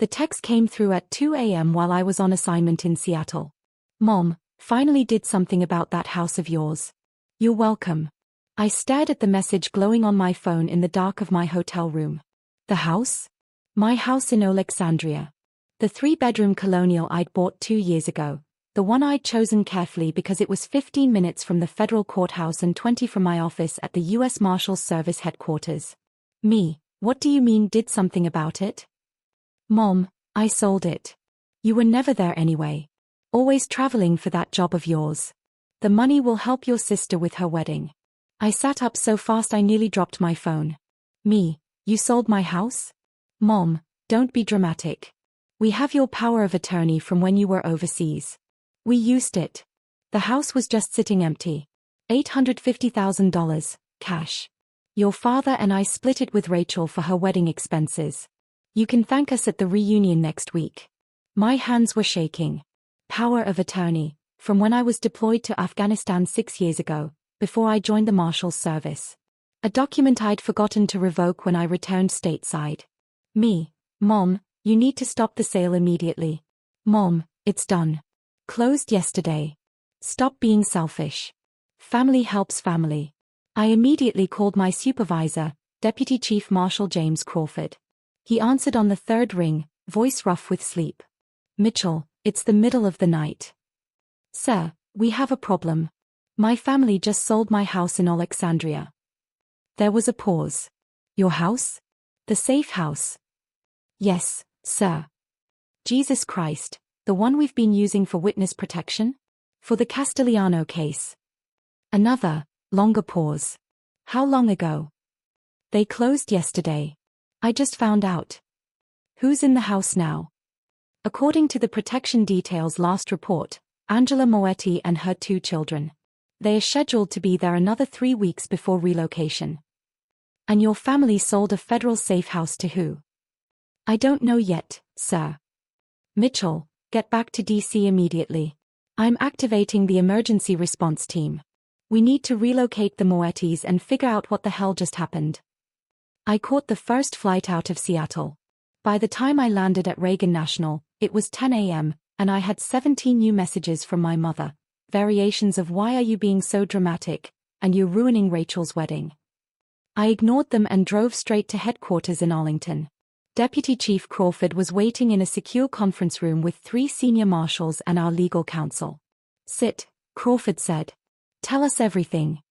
The text came through at 2 a.m. while I was on assignment in Seattle. Mom, finally did something about that house of yours. You're welcome. I stared at the message glowing on my phone in the dark of my hotel room. The house? My house in Alexandria. The 3-bedroom colonial I'd bought 2 years ago. The one I'd chosen carefully because it was 15 minutes from the federal courthouse and 20 from my office at the U.S. Marshals Service headquarters. Me, what do you mean did something about it? Mom, I sold it. You were never there anyway. Always traveling for that job of yours. The money will help your sister with her wedding. I sat up so fast I nearly dropped my phone. Me, you sold my house? Mom, don't be dramatic. We have your power of attorney from when you were overseas. We used it. The house was just sitting empty. $850,000, cash. Your father and I split it with Rachel for her wedding expenses. You can thank us at the reunion next week. My hands were shaking. Power of attorney, from when I was deployed to Afghanistan 6 years ago, before I joined the Marshals Service. A document I'd forgotten to revoke when I returned stateside. Me, Mom, you need to stop the sale immediately. Mom, it's done. Closed yesterday. Stop being selfish. Family helps family. I immediately called my supervisor, Deputy Chief Marshal James Crawford. He answered on the third ring, voice rough with sleep. Mitchell, it's the middle of the night. Sir, we have a problem. My family just sold my house in Alexandria. There was a pause. Your house? The safe house? Yes, sir. Jesus Christ, the one we've been using for witness protection? For the Castellano case. Another, longer pause. How long ago? They closed yesterday. I just found out. Who's in the house now? According to the protection details last report, Angela Moetti and her 2 children. They are scheduled to be there another 3 weeks before relocation. And your family sold a federal safe house to who? I don't know yet, sir. Mitchell, get back to D.C. immediately. I'm activating the emergency response team. We need to relocate the Moettis and figure out what the hell just happened. I caught the first flight out of Seattle. By the time I landed at Reagan National, it was 10 a.m., and I had 17 new messages from my mother. Variations of why are you being so dramatic, and you're ruining Rachel's wedding. I ignored them and drove straight to headquarters in Arlington. Deputy Chief Crawford was waiting in a secure conference room with 3 senior marshals and our legal counsel. Sit, Crawford said. Tell us everything.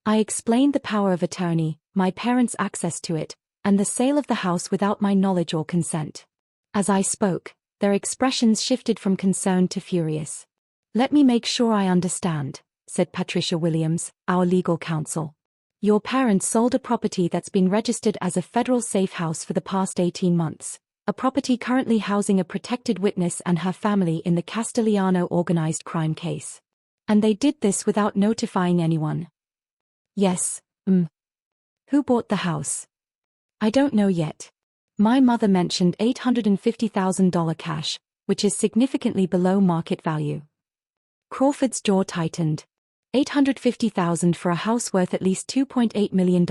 I explained the power of attorney, my parents' access to it, and the sale of the house without my knowledge or consent. As I spoke, their expressions shifted from concerned to furious. Let me make sure I understand, said Patricia Williams, our legal counsel. Your parents sold a property that's been registered as a federal safe house for the past 18 months, a property currently housing a protected witness and her family in the Castellano organized crime case. And they did this without notifying anyone. Yes, Who bought the house? I don't know yet. My mother mentioned $850,000 cash, which is significantly below market value. Crawford's jaw tightened. $850,000 for a house worth at least $2.8 million?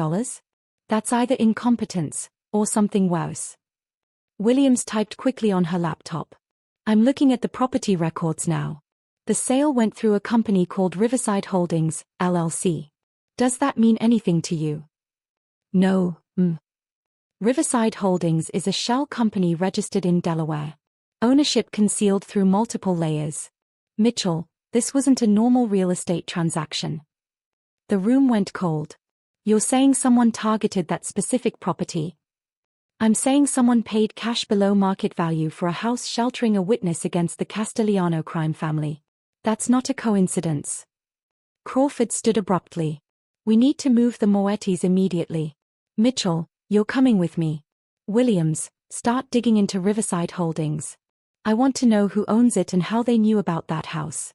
That's either incompetence, or something worse. Williams typed quickly on her laptop. I'm looking at the property records now. The sale went through a company called Riverside Holdings, LLC. Does that mean anything to you? No, Riverside Holdings is a shell company registered in Delaware. Ownership concealed through multiple layers. Mitchell, this wasn't a normal real estate transaction. The room went cold. You're saying someone targeted that specific property? I'm saying someone paid cash below market value for a house sheltering a witness against the Castellano crime family. That's not a coincidence. Crawford stood abruptly. We need to move the Moettis immediately. Mitchell, you're coming with me. Williams, start digging into Riverside Holdings. I want to know who owns it and how they knew about that house.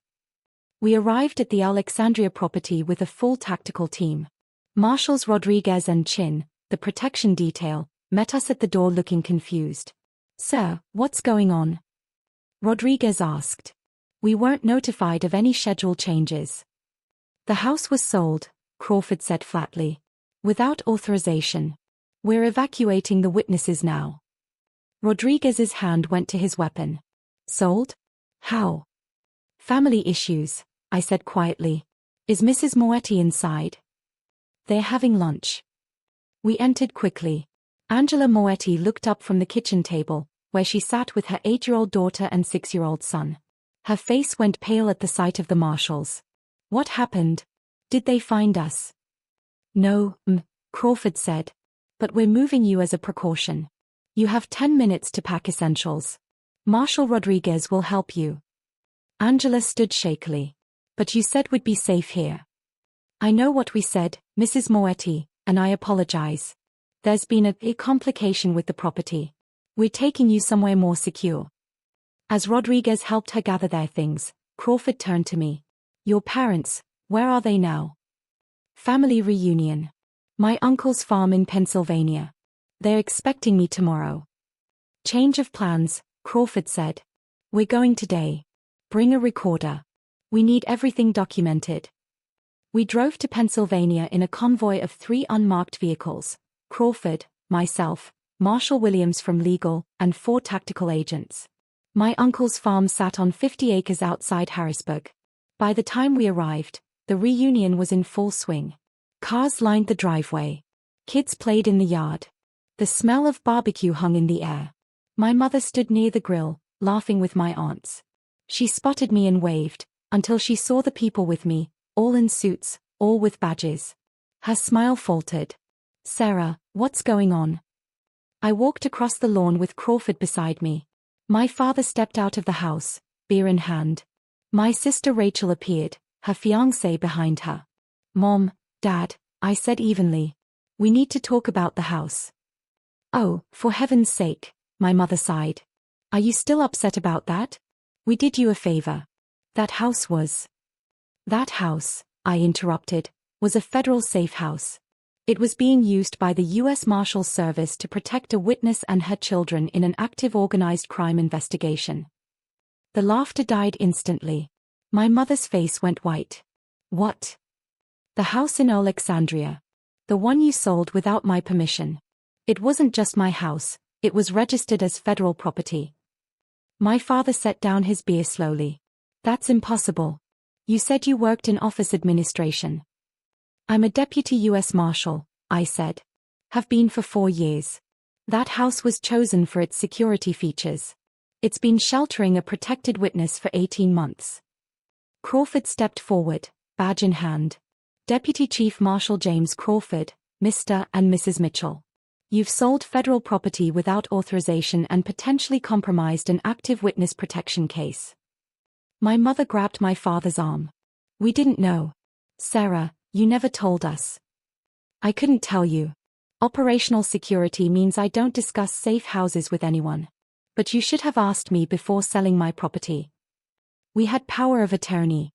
We arrived at the Alexandria property with a full tactical team. Marshals Rodriguez and Chin, the protection detail, met us at the door looking confused. Sir, what's going on? Rodriguez asked. We weren't notified of any schedule changes. The house was sold, Crawford said flatly. Without authorization. We're evacuating the witnesses now. Rodriguez's hand went to his weapon. Sold? How? Family issues, I said quietly. Is Mrs. Moetti inside? They're having lunch. We entered quickly. Angela Moetti looked up from the kitchen table, where she sat with her 8-year-old daughter and 6-year-old son. Her face went pale at the sight of the marshals. What happened? Did they find us? No, Crawford said. But we're moving you as a precaution. You have 10 minutes to pack essentials. Marshal Rodriguez will help you. Angela stood shakily. But you said we'd be safe here. I know what we said, Mrs. Moetti, and I apologize. There's been a complication with the property. We're taking you somewhere more secure. As Rodriguez helped her gather their things, Crawford turned to me. Your parents, where are they now? Family reunion. My uncle's farm in Pennsylvania. They're expecting me tomorrow. Change of plans, Crawford said. We're going today. Bring a recorder. We need everything documented. We drove to Pennsylvania in a convoy of 3 unmarked vehicles. Crawford, myself, Marshal Williams from legal, and 4 tactical agents. My uncle's farm sat on 50 acres outside Harrisburg. By the time we arrived, the reunion was in full swing. Cars lined the driveway. Kids played in the yard. The smell of barbecue hung in the air. My mother stood near the grill, laughing with my aunts. She spotted me and waved, until she saw the people with me, all in suits, all with badges. Her smile faltered. Sarah, what's going on? I walked across the lawn with Crawford beside me. My father stepped out of the house, beer in hand. My sister Rachel appeared, her fiancé behind her. Mom, Dad, I said evenly. We need to talk about the house. Oh, for heaven's sake, my mother sighed. Are you still upset about that? We did you a favor. That house, I interrupted, was a federal safe house. It was being used by the U.S. Marshals Service to protect a witness and her children in an active organized crime investigation. The laughter died instantly. My mother's face went white. What? The house in Alexandria. The one you sold without my permission. It wasn't just my house, it was registered as federal property. My father set down his beer slowly. That's impossible. You said you worked in office administration. I'm a deputy U.S. Marshal, I said. Have been for 4 years. That house was chosen for its security features. It's been sheltering a protected witness for 18 months. Crawford stepped forward, badge in hand. Deputy Chief Marshal James Crawford, Mr. and Mrs. Mitchell. You've sold federal property without authorization and potentially compromised an active witness protection case. My mother grabbed my father's arm. We didn't know. Sarah, you never told us. I couldn't tell you. Operational security means I don't discuss safe houses with anyone. But you should have asked me before selling my property. We had power of attorney.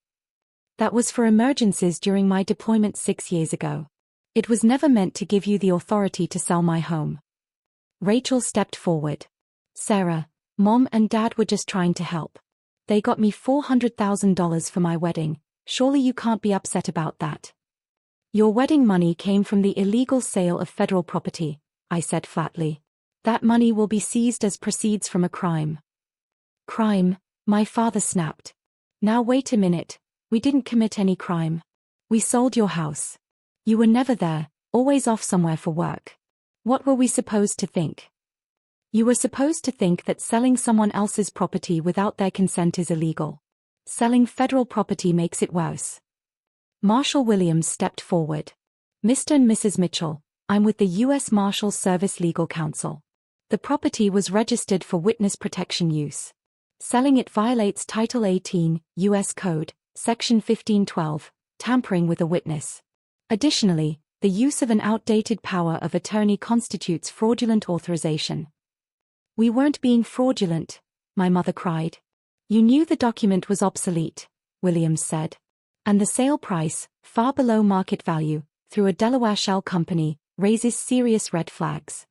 That was for emergencies during my deployment 6 years ago. It was never meant to give you the authority to sell my home. Rachel stepped forward. Sarah, Mom and Dad were just trying to help. They got me $400,000 for my wedding. Surely you can't be upset about that. Your wedding money came from the illegal sale of federal property, I said flatly. That money will be seized as proceeds from a crime. Crime? My father snapped. Now wait a minute. We didn't commit any crime. We sold your house. You were never there, always off somewhere for work. What were we supposed to think? You were supposed to think that selling someone else's property without their consent is illegal. Selling federal property makes it worse. Marshal Williams stepped forward. Mr. and Mrs. Mitchell, I'm with the U.S. Marshals Service Legal Counsel. The property was registered for witness protection use. Selling it violates Title 18, U.S. Code, Section 1512, tampering with a witness. Additionally, the use of an outdated power of attorney constitutes fraudulent authorization. We weren't being fraudulent, my mother cried. You knew the document was obsolete, Williams said. And the sale price, far below market value, through a Delaware shell company, raises serious red flags.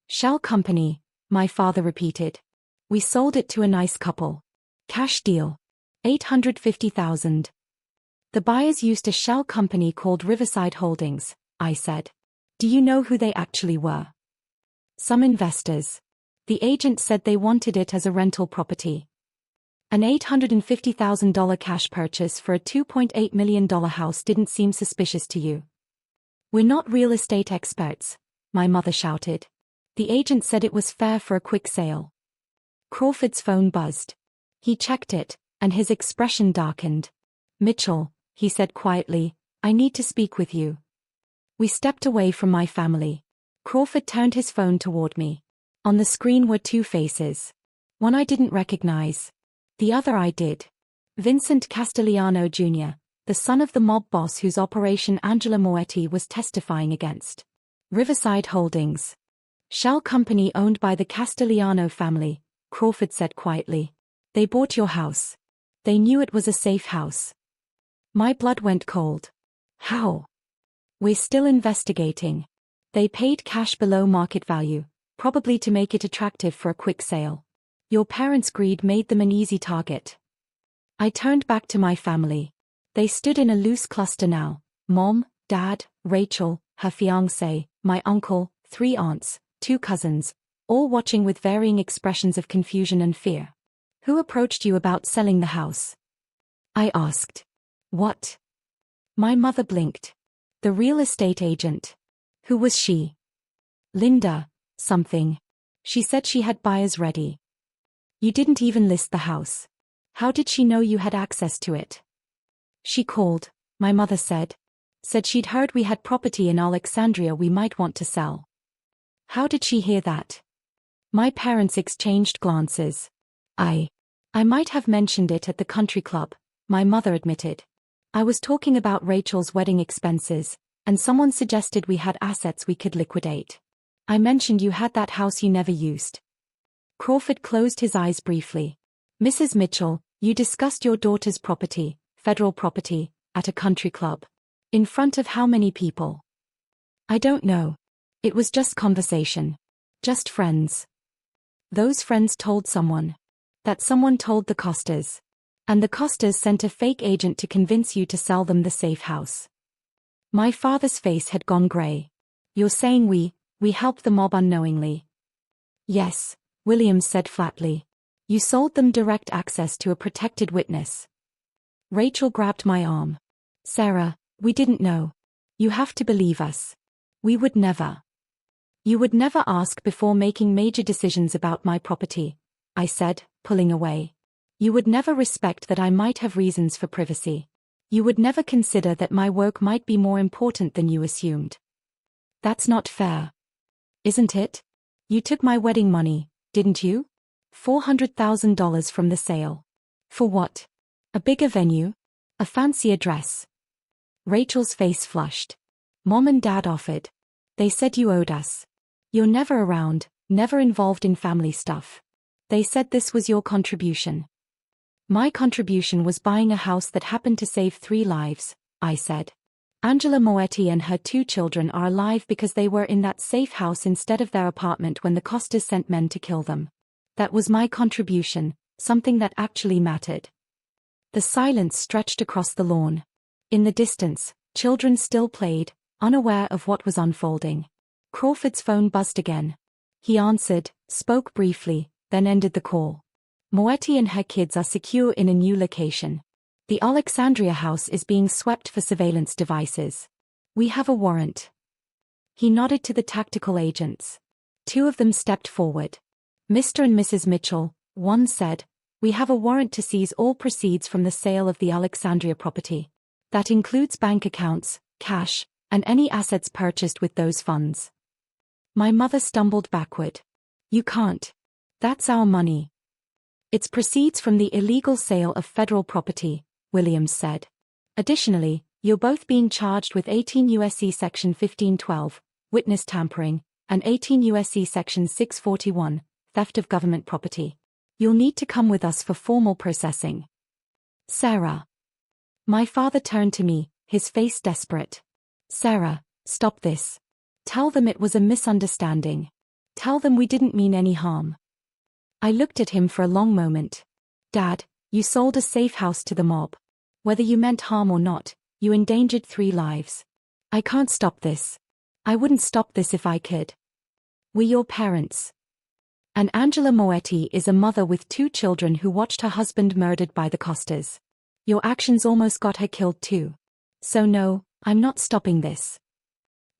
Shell company, my father repeated. We sold it to a nice couple. Cash deal. $850,000. The buyers used a shell company called Riverside Holdings, I said. Do you know who they actually were? Some investors. The agent said they wanted it as a rental property. An $850,000 cash purchase for a $2.8 million house didn't seem suspicious to you. We're not real estate experts, my mother shouted. The agent said it was fair for a quick sale. Crawford's phone buzzed. He checked it, and his expression darkened. Mitchell, he said quietly, I need to speak with you. We stepped away from my family. Crawford turned his phone toward me. On the screen were two faces. One I didn't recognize. The other I did. Vincent Castellano Jr., the son of the mob boss whose Operation Angela Moetti was testifying against. Riverside Holdings. Shell company owned by the Castellano family, Crawford said quietly. They bought your house. They knew it was a safe house. My blood went cold. How? We're still investigating. They paid cash below market value, probably to make it attractive for a quick sale. Your parents' greed made them an easy target. I turned back to my family. They stood in a loose cluster now. Mom, Dad, Rachel, her fiancé, my uncle, 3 aunts, 2 cousins, all watching with varying expressions of confusion and fear. Who approached you about selling the house? I asked. What? My mother blinked. The real estate agent. Who was she? Linda, something. She said she had buyers ready. You didn't even list the house. How did she know you had access to it? She called, my mother said. Said she'd heard we had property in Alexandria we might want to sell. How did she hear that? My parents exchanged glances. I might have mentioned it at the country club, my mother admitted. I was talking about Rachel's wedding expenses, and someone suggested we had assets we could liquidate. I mentioned you had that house you never used. Crawford closed his eyes briefly. Mrs. Mitchell, you discussed your daughter's property, federal property, at a country club. In front of how many people? I don't know. It was just conversation. Just friends. Those friends told someone. That someone told the Costas. And the Costas sent a fake agent to convince you to sell them the safe house. My father's face had gone gray. You're saying we helped the mob unknowingly? Yes, Williams said flatly. You sold them direct access to a protected witness. Rachel grabbed my arm. Sarah, we didn't know. You have to believe us. We would never. You would never ask before making major decisions about my property, I said, pulling away. You would never respect that I might have reasons for privacy. You would never consider that my work might be more important than you assumed. That's not fair. Isn't it? You took my wedding money, didn't you? $400,000 from the sale. For what? A bigger venue? A fancier dress? Rachel's face flushed. Mom and Dad offered. They said you owed us. You're never around, never involved in family stuff. They said this was your contribution. My contribution was buying a house that happened to save 3 lives, I said. Angela Moetti and her 2 children are alive because they were in that safe house instead of their apartment when the Costas sent men to kill them. That was my contribution, something that actually mattered. The silence stretched across the lawn. In the distance, children still played, unaware of what was unfolding. Crawford's phone buzzed again. He answered, spoke briefly, then ended the call. Moetti and her kids are secure in a new location. The Alexandria house is being swept for surveillance devices. We have a warrant. He nodded to the tactical agents. 2 of them stepped forward. Mr. and Mrs. Mitchell, one said, we have a warrant to seize all proceeds from the sale of the Alexandria property. That includes bank accounts, cash, and any assets purchased with those funds. My mother stumbled backward. You can't. That's our money. It's proceeds from the illegal sale of federal property, Williams said. Additionally, you're both being charged with 18 U.S.C. Section 1512, witness tampering, and 18 U.S.C. Section 641, theft of government property. You'll need to come with us for formal processing. Sarah. My father turned to me, his face desperate. Sarah, stop this. Tell them it was a misunderstanding. Tell them we didn't mean any harm. I looked at him for a long moment. Dad, you sold a safe house to the mob. Whether you meant harm or not, you endangered 3 lives. I can't stop this. I wouldn't stop this if I could. We're your parents. And Angela Moetti is a mother with 2 children who watched her husband murdered by the Costas. Your actions almost got her killed too. So no, I'm not stopping this.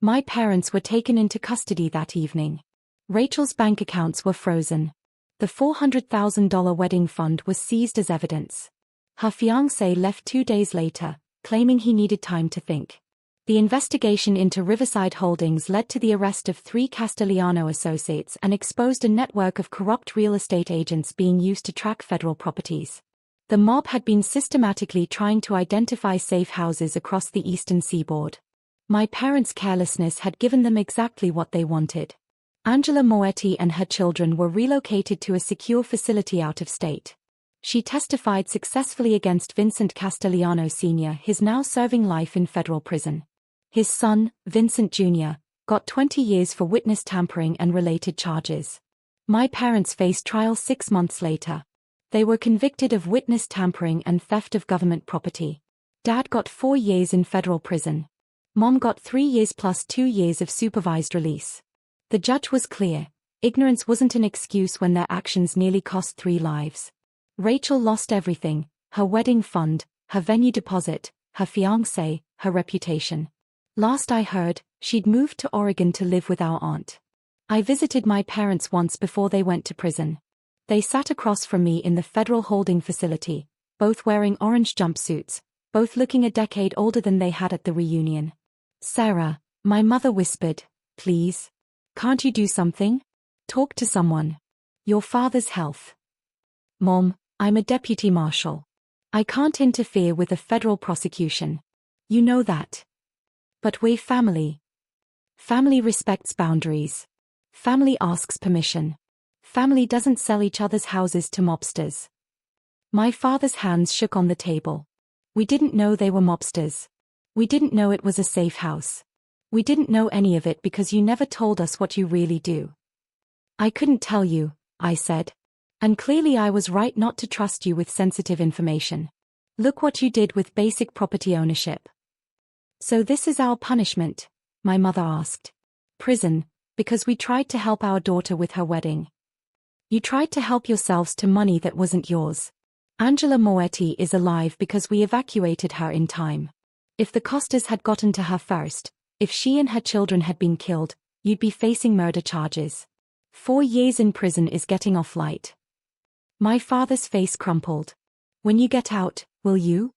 My parents were taken into custody that evening. Rachel's bank accounts were frozen. The $400,000 wedding fund was seized as evidence. Her fiancé left 2 days later, claiming he needed time to think. The investigation into Riverside Holdings led to the arrest of 3 Castellano associates and exposed a network of corrupt real estate agents being used to track federal properties. The mob had been systematically trying to identify safe houses across the eastern seaboard. My parents' carelessness had given them exactly what they wanted. Angela Moetti and her children were relocated to a secure facility out of state. She testified successfully against Vincent Castellano Sr. He is now serving life in federal prison. His son, Vincent Jr., got 20 years for witness tampering and related charges. My parents faced trial 6 months later. They were convicted of witness tampering and theft of government property. Dad got 4 years in federal prison. Mom got 3 years plus 2 years of supervised release. The judge was clear. Ignorance wasn't an excuse when their actions nearly cost 3 lives. Rachel lost everything: her wedding fund, her venue deposit, her fiancé, her reputation. Last I heard, she'd moved to Oregon to live with our aunt. I visited my parents once before they went to prison. They sat across from me in the federal holding facility, both wearing orange jumpsuits, both looking a decade older than they had at the reunion. "Sarah," my mother whispered, "please. Can't you do something? Talk to someone. Your father's health." "Mom, I'm a deputy marshal. I can't interfere with a federal prosecution. You know that. But we're family. Family respects boundaries. Family asks permission. Family doesn't sell each other's houses to mobsters." My father's hands shook on the table. "We didn't know they were mobsters. We didn't know it was a safe house. We didn't know any of it because you never told us what you really do." "I couldn't tell you," I said. "And clearly I was right not to trust you with sensitive information. Look what you did with basic property ownership." "So this is our punishment?" my mother asked. "Prison, because we tried to help our daughter with her wedding." "You tried to help yourselves to money that wasn't yours. Angela Moetti is alive because we evacuated her in time. If the Costas had gotten to her first, if she and her children had been killed, you'd be facing murder charges. 4 years in prison is getting off light." My father's face crumpled. "When you get out, will you?"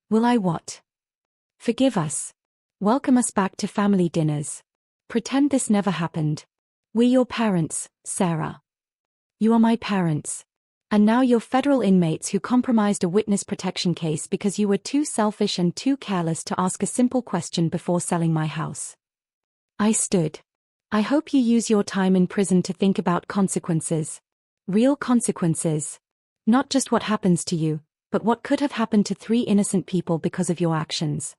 "Will I what?" "Forgive us. Welcome us back to family dinners. Pretend this never happened. We're your parents, Sarah. You are my parents. And now you're federal inmates who compromised a witness protection case because you were too selfish and too careless to ask a simple question before selling my house." I stood. "I hope you use your time in prison to think about consequences. Real consequences. Not just what happens to you, but what could have happened to 3 innocent people because of your actions."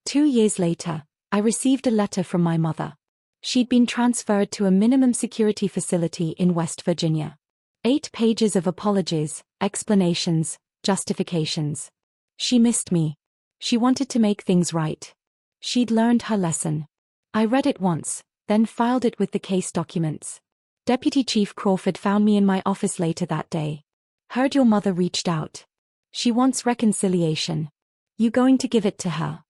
2 years later, I received a letter from my mother. She'd been transferred to a minimum security facility in West Virginia. 8 pages of apologies, explanations, justifications. She missed me. She wanted to make things right. She'd learned her lesson. I read it once, then filed it with the case documents. Deputy Chief Crawford found me in my office later that day. "Heard your mother reached out. She wants reconciliation. You going to give it to her?"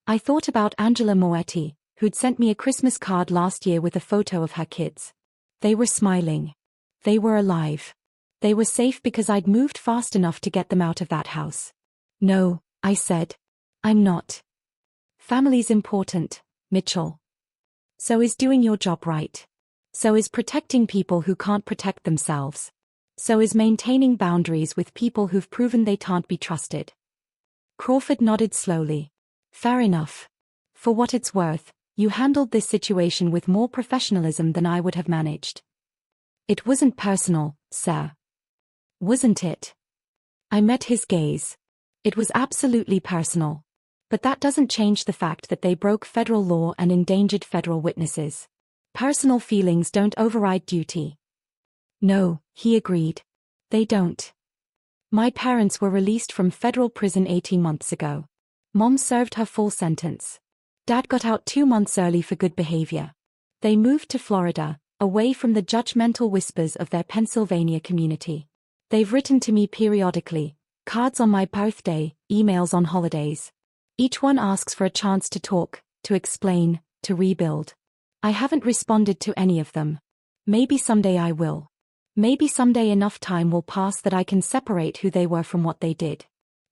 I thought about Angela Moetti, who'd sent me a Christmas card last year with a photo of her kids. They were smiling. They were alive. They were safe because I'd moved fast enough to get them out of that house. "No," I said. "I'm not. Family's important, Mitchell. So is doing your job right. So is protecting people who can't protect themselves. So is maintaining boundaries with people who've proven they can't be trusted." Crawford nodded slowly. "Fair enough. For what it's worth, you handled this situation with more professionalism than I would have managed." "It wasn't personal, sir." "Wasn't it?" I met his gaze. "It was absolutely personal. But that doesn't change the fact that they broke federal law and endangered federal witnesses. Personal feelings don't override duty." "No," he agreed. "They don't. My parents were released from federal prison 18 months ago. Mom served her full sentence. Dad got out 2 months early for good behavior. They moved to Florida, away from the judgmental whispers of their Pennsylvania community. They've written to me periodically, cards on my birthday, emails on holidays. Each one asks for a chance to talk, to explain, to rebuild. I haven't responded to any of them. Maybe someday I will. Maybe someday enough time will pass that I can separate who they were from what they did.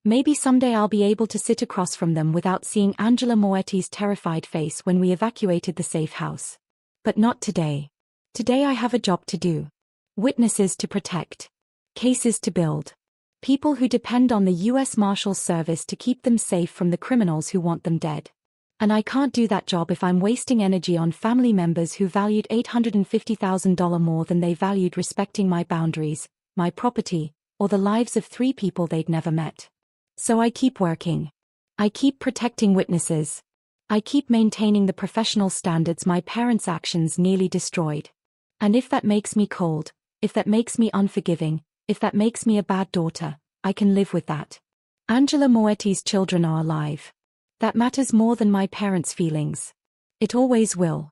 Maybe someday I'll be able to sit across from them without seeing Angela Moetti's terrified face when we evacuated the safe house. But not today. Today I have a job to do. Witnesses to protect. Cases to build. People who depend on the U.S. Marshals Service to keep them safe from the criminals who want them dead. And I can't do that job if I'm wasting energy on family members who valued $850,000 more than they valued respecting my boundaries, my property, or the lives of 3 people they'd never met. So I keep working. I keep protecting witnesses. I keep maintaining the professional standards my parents' actions nearly destroyed. And if that makes me cold, if that makes me unforgiving, if that makes me a bad daughter, I can live with that. Angela Moetti's children are alive. That matters more than my parents' feelings. It always will.